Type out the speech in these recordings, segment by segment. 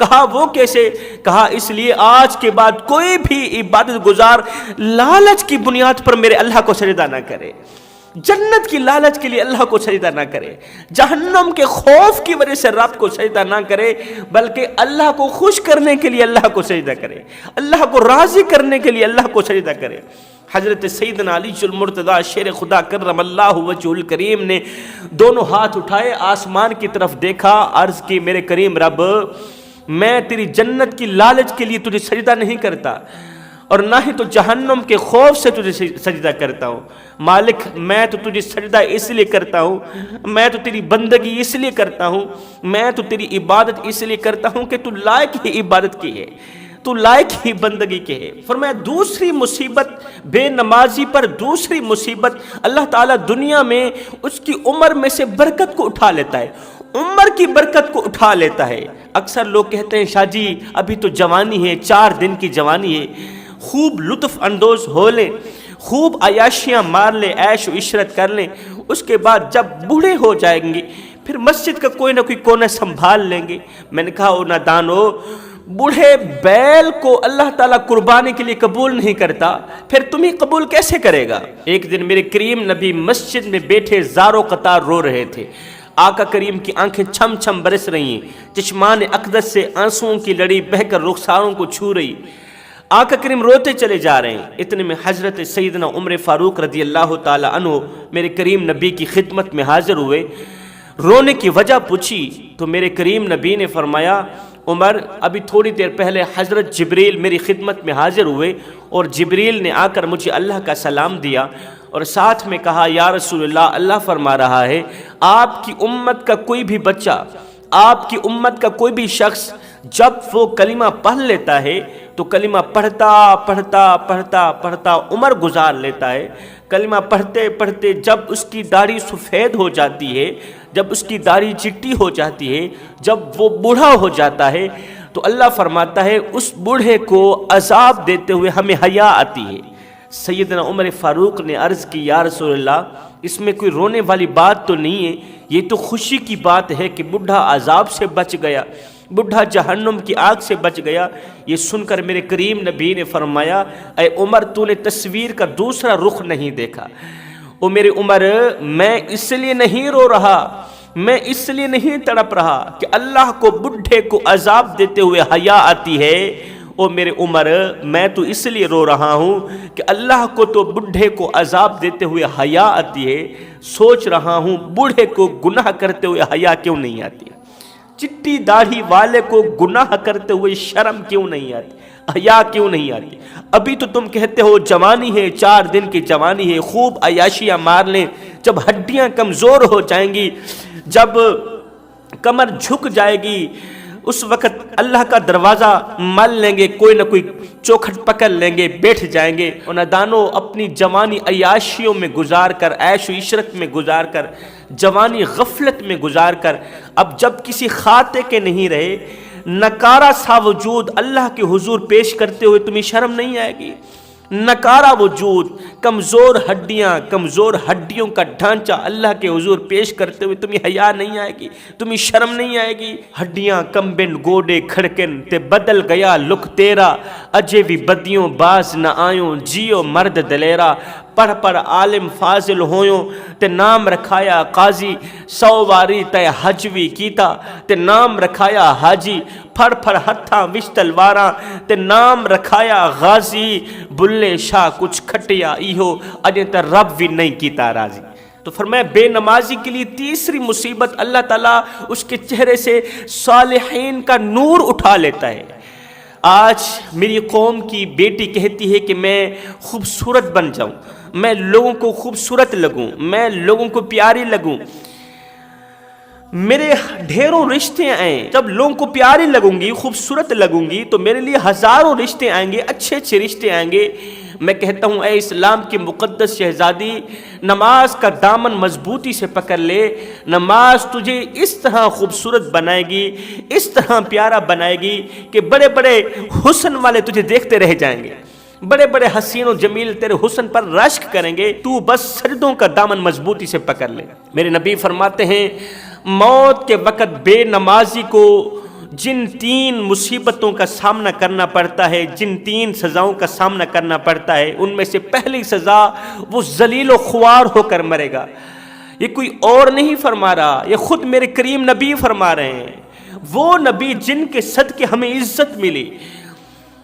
کہا وہ کیسے؟ کہا اس لیے آج کے بعد کوئی بھی عبادت گزار لالچ کی بنیاد پر میرے اللہ کو سجدہ نہ کرے، جنت کی لالچ کے لیے اللہ کو سجدہ نہ کرے، جہنم کے خوف کی وجہ سے رب کو سجدہ نہ کرے، بلکہ اللہ کو خوش کرنے کے لیے اللہ کو سجدہ کرے، اللہ کو راضی کرنے کے لیے اللہ کو سجدہ کرے۔ حضرت سیدنا علی المرتضیٰ شیر خدا کرم اللہ وجہ الکریم نے دونوں ہاتھ اٹھائے، آسمان کی طرف دیکھا، عرض کی میرے کریم رب میں تیری جنت کی لالچ کے لیے تجھے سجدہ نہیں کرتا، اور نہ ہی تو جہنم کے خوف سے تجھے سجدہ کرتا ہوں۔ مالک میں تو تجھے سجدہ اس لیے کرتا ہوں، میں تو تیری بندگی اس لیے کرتا ہوں، میں تو تیری عبادت اس لیے کرتا ہوں کہ تو لائق ہی عبادت کی ہے، تو لائق ہی بندگی کے ہے۔ فرمایا دوسری مصیبت بے نمازی پر، دوسری مصیبت اللہ تعالیٰ دنیا میں اس کی عمر میں سے برکت کو اٹھا لیتا ہے، عمر کی برکت کو اٹھا لیتا ہے۔ اکثر لوگ کہتے ہیں شاہ جی ابھی تو جوانی ہے، 4 دن کی جوانی ہے، خوب لطف اندوز ہو لیں، خوب عیاشیاں مار لیں، عیش و عشرت کر لیں، اس کے بعد جب بوڑھے ہو جائیں گے پھر مسجد کا کوئی نہ کوئی کونا سنبھال لیں گے۔ میں نے کہا او نادانو، بوڑھے بیل کو اللہ تعالیٰ قربانی کے لیے قبول نہیں کرتا، پھر تمہیں قبول کیسے کرے گا؟ ایک دن میرے کریم نبی مسجد میں بیٹھے زارو قطار رو رہے تھے، آقا کریم کی آنکھیں چھم چھم برس رہی ہیں، چشمان اقدس سے آنسوؤں کی لڑی بہہ کر رخساروں کو چھو رہی، آقا کریم روتے چلے جا رہے ہیں۔ اتنے میں حضرت سیدنا عمر فاروق رضی اللہ تعالی عنہ میرے کریم نبی کی خدمت میں حاضر ہوئے، رونے کی وجہ پوچھی تو میرے کریم نبی نے فرمایا عمر ابھی تھوڑی دیر پہلے حضرت جبریل میری خدمت میں حاضر ہوئے اور جبریل نے آ کر مجھے اللہ کا سلام دیا اور ساتھ میں کہا یا رسول اللہ، اللہ فرما رہا ہے آپ کی امت کا کوئی بھی بچہ، آپ کی امت کا کوئی بھی شخص جب وہ کلمہ پڑھ لیتا ہے تو کلمہ پڑھتا پڑھتا پڑھتا پڑھتا عمر گزار لیتا ہے، کلمہ پڑھتے پڑھتے جب اس کی داڑھی سفید ہو جاتی ہے، جب اس کی داڑھی چٹی ہو جاتی ہے، جب وہ بوڑھا ہو جاتا ہے تو اللہ فرماتا ہے اس بوڑھے کو عذاب دیتے ہوئے ہمیں حیا آتی ہے۔ سیدنا عمر فاروق نے عرض کی یا رسول اللہ اس میں کوئی رونے والی بات تو نہیں ہے، یہ تو خوشی کی بات ہے کہ بوڑھا عذاب سے بچ گیا، بوڑھا جہنم کی آگ سے بچ گیا۔ یہ سن کر میرے کریم نبی نے فرمایا اے عمر تو نے تصویر کا دوسرا رخ نہیں دیکھا۔ او میرے عمر میں اس لیے نہیں رو رہا، میں اس لیے نہیں تڑپ رہا کہ اللہ کو بڈھے کو عذاب دیتے ہوئے حیا آتی ہے، او میرے عمر میں تو اس لیے رو رہا ہوں کہ اللہ کو تو بڈھے کو عذاب دیتے ہوئے حیا آتی ہے، سوچ رہا ہوں بوڑھے کو گناہ کرتے ہوئے حیا کیوں نہیں آتی، چٹی داڑھی والے کو گناہ کرتے ہوئے شرم کیوں نہیں آتی، حیا کیوں نہیں آتی۔ ابھی تو تم کہتے ہو جوانی ہے، 4 دن کی جوانی ہے، خوب عیاشیاں مار لیں، جب ہڈیاں کمزور ہو جائیں گی، جب کمر جھک جائے گی، اس وقت اللہ کا دروازہ مل لیں گے، کوئی نہ کوئی چوکھٹ پکڑ لیں گے، بیٹھ جائیں گے۔ اور نادانو اپنی جوانی عیاشیوں میں گزار کر، عیش و عشرت میں گزار کر، جوانی غفلت میں گزار کر، اب جب کسی خاطے کے نہیں رہے، نکارا سا وجود اللہ کے حضور پیش کرتے ہوئے تمہیں شرم نہیں آئے گی؟ نکارا وجود، کمزور ہڈیاں، کمزور ہڈیوں کا ڈھانچہ اللہ کے حضور پیش کرتے ہوئے تمہیں حیا نہیں آئے گی، تمہیں شرم نہیں آئے گی؟ ہڈیاں کمبن گوڑے کھڑکن تے بدل گیا لک تیرا، اجے بھی بدیوں باز نہ آیوں، جیو مرد دلیرا، پڑھ پڑھ عالم فاضل ہویوں تے نام رکھایا قاضی، 100 واری تے حج وی کیتا تے نام رکھایا حاجی، پھڑ پھڑ ہتھاں وچ تلواراں تے نام رکھایا غازی، بلے شاہ کچھ کھٹیا ایہو اجے تے رب بھی نہیں کیتا راضی۔ تو فرمایا بے نمازی کے لیے تیسری مصیبت اللہ تعالیٰ اس کے چہرے سے صالحین کا نور اٹھا لیتا ہے۔ آج میری قوم کی بیٹی کہتی ہے کہ میں خوبصورت بن جاؤں، میں لوگوں کو خوبصورت لگوں، میں لوگوں کو پیاری لگوں، میرے ڈھیروں رشتے آئیں، جب لوگوں کو پیاری لگوں گی، خوبصورت لگوں گی تو میرے لیے ہزاروں رشتے آئیں گے، اچھے اچھے رشتے آئیں گے۔ میں کہتا ہوں اے اسلام کی مقدس شہزادی، نماز کا دامن مضبوطی سے پکڑ لے، نماز تجھے اس طرح خوبصورت بنائے گی، اس طرح پیارا بنائے گی کہ بڑے بڑے حسن والے تجھے دیکھتے رہ جائیں گے، بڑے بڑے حسین و جمیل تیرے حسن پر رشک کریں گے، تو بس سجدوں کا دامن مضبوطی سے پکڑ لے۔ میرے نبی فرماتے ہیں موت کے وقت بے نمازی کو جن 3 مصیبتوں کا سامنا کرنا پڑتا ہے، جن 3 سزاؤں کا سامنا کرنا پڑتا ہے، ان میں سے پہلی سزا وہ ذلیل و خوار ہو کر مرے گا۔ یہ کوئی اور نہیں فرما رہا، یہ خود میرے کریم نبی فرما رہے ہیں، وہ نبی جن کے صدقے ہمیں عزت ملی،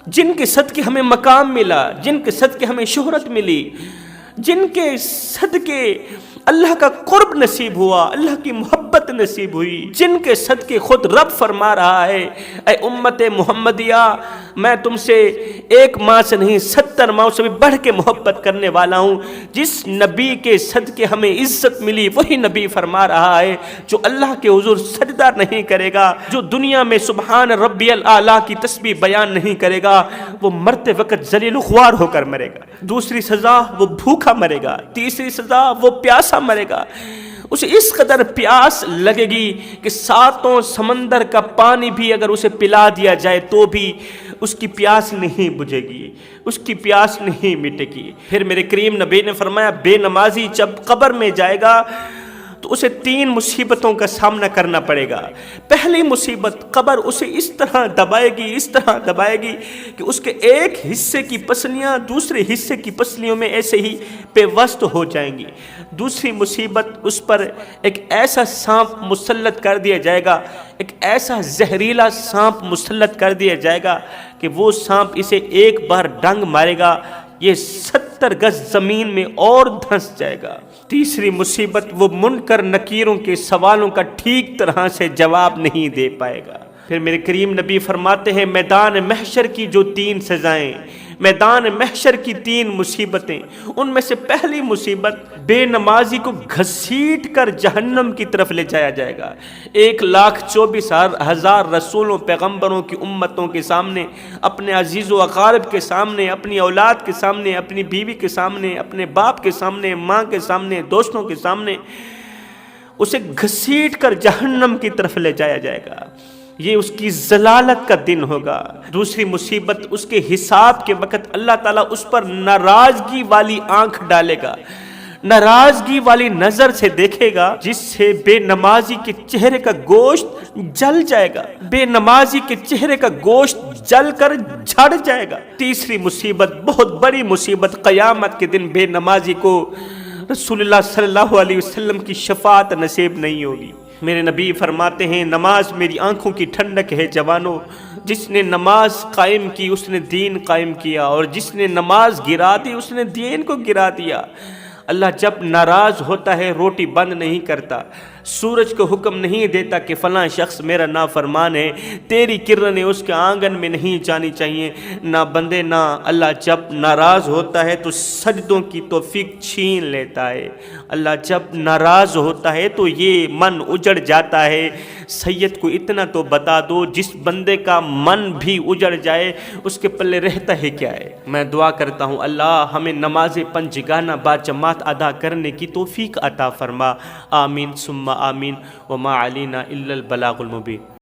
جن کے صدقے ہمیں مقام ملا، جن کے صدقے ہمیں شہرت ملی، جن کے صدقے اللہ کا قرب نصیب ہوا، اللہ کی محبت نصیب ہوئی، جن کے صدقے خود رب فرما رہا ہے اے امت محمدیہ، میں تم سے 1 ماہ سے نہیں 70 ماہ سے بھی بڑھ کے محبت کرنے والا ہوں۔ جس نبی کے صدقے ہمیں عزت ملی وہی نبی فرما رہا ہے جو اللہ کے حضور سجدہ نہیں کرے گا، جو دنیا میں سبحان ربی الاعلیٰ کی تسبیح بیان نہیں کرے گا، وہ مرتے وقت ذلیل و خوار ہو کر مرے گا۔ دوسری سزا وہ بھوکا مرے گا۔ تیسری سزا وہ پیاسا مرے گا۔ اسے اس قدر پیاس لگے گی کہ 7 سمندر کا پانی بھی اگر اسے پلا دیا جائے تو بھی اس کی پیاس نہیں بجھے گی، اس کی پیاس نہیں مٹے گی۔ پھر میرے کریم نبی نے فرمایا بے نمازی جب قبر میں جائے گا تو اسے 3 مصیبتوں کا سامنا کرنا پڑے گا۔ پہلی مصیبت، قبر اسے اس طرح دبائے گی، اس طرح دبائے گی کہ اس کے ایک حصے کی پسلیاں دوسرے حصے کی پسلیوں میں ایسے ہی پیوست ہو جائیں گی۔ دوسری مصیبت، اس پر ایک ایسا سانپ مسلط کر دیا جائے گا، ایک ایسا زہریلا سانپ مسلط کر دیا جائے گا کہ وہ سانپ اسے ایک بار ڈنگ مارے گا، یہ 70 گز زمین میں اور دھنس جائے گا۔ تیسری مصیبت، وہ منکر نکیروں کے سوالوں کا ٹھیک طرح سے جواب نہیں دے پائے گا۔ پھر میرے کریم نبی فرماتے ہیں میدان محشر کی جو 3 سزائیں، میدان محشر کی 3 مصیبتیں، ان میں سے پہلی مصیبت بے نمازی کو گھسیٹ کر جہنم کی طرف لے جایا جائے گا۔ 1,24,000 رسولوں پیغمبروں کی امتوں کے سامنے، اپنے عزیز و اقارب کے سامنے، اپنی اولاد کے سامنے، اپنی بیوی کے سامنے، اپنے باپ کے سامنے، ماں کے سامنے، دوستوں کے سامنے اسے گھسیٹ کر جہنم کی طرف لے جایا جائے گا۔ یہ اس کی ذلالت کا دن ہوگا۔ دوسری مصیبت، اس کے حساب کے وقت اللہ تعالیٰ اس پر ناراضگی والی آنکھ ڈالے گا، ناراضگی والی نظر سے دیکھے گا، جس سے بے نمازی کے چہرے کا گوشت جل جائے گا، بے نمازی کے چہرے کا گوشت جل کر جھڑ جائے گا۔ تیسری مصیبت، بہت بڑی مصیبت، قیامت کے دن بے نمازی کو رسول اللہ صلی اللہ علیہ وسلم کی شفاعت نصیب نہیں ہوگی۔ میرے نبی فرماتے ہیں نماز میری آنکھوں کی ٹھنڈک ہے جوانوں، جس نے نماز قائم کی اس نے دین قائم کیا، اور جس نے نماز گرا دی اس نے دین کو گرا دیا۔ اللہ جب ناراض ہوتا ہے روٹی بند نہیں کرتا، سورج کو حکم نہیں دیتا کہ فلاں شخص میرا نافرمان ہے، تیری کرنیں اس کے آنگن میں نہیں جانی چاہیے۔ نہ بندے نہ، اللہ جب ناراض ہوتا ہے تو سجدوں کی توفیق چھین لیتا ہے۔ اللہ جب ناراض ہوتا ہے تو یہ من اجڑ جاتا ہے۔ سید کو اتنا تو بتا دو، جس بندے کا من بھی اجڑ جائے اس کے پلے رہتا ہے کیا ہے؟ میں دعا کرتا ہوں اللہ ہمیں نماز پنجگانہ با جماعت ادا کرنے کی توفیق عطا فرما، آمین ثم آمین، وما علینا الا البلاغ المبین۔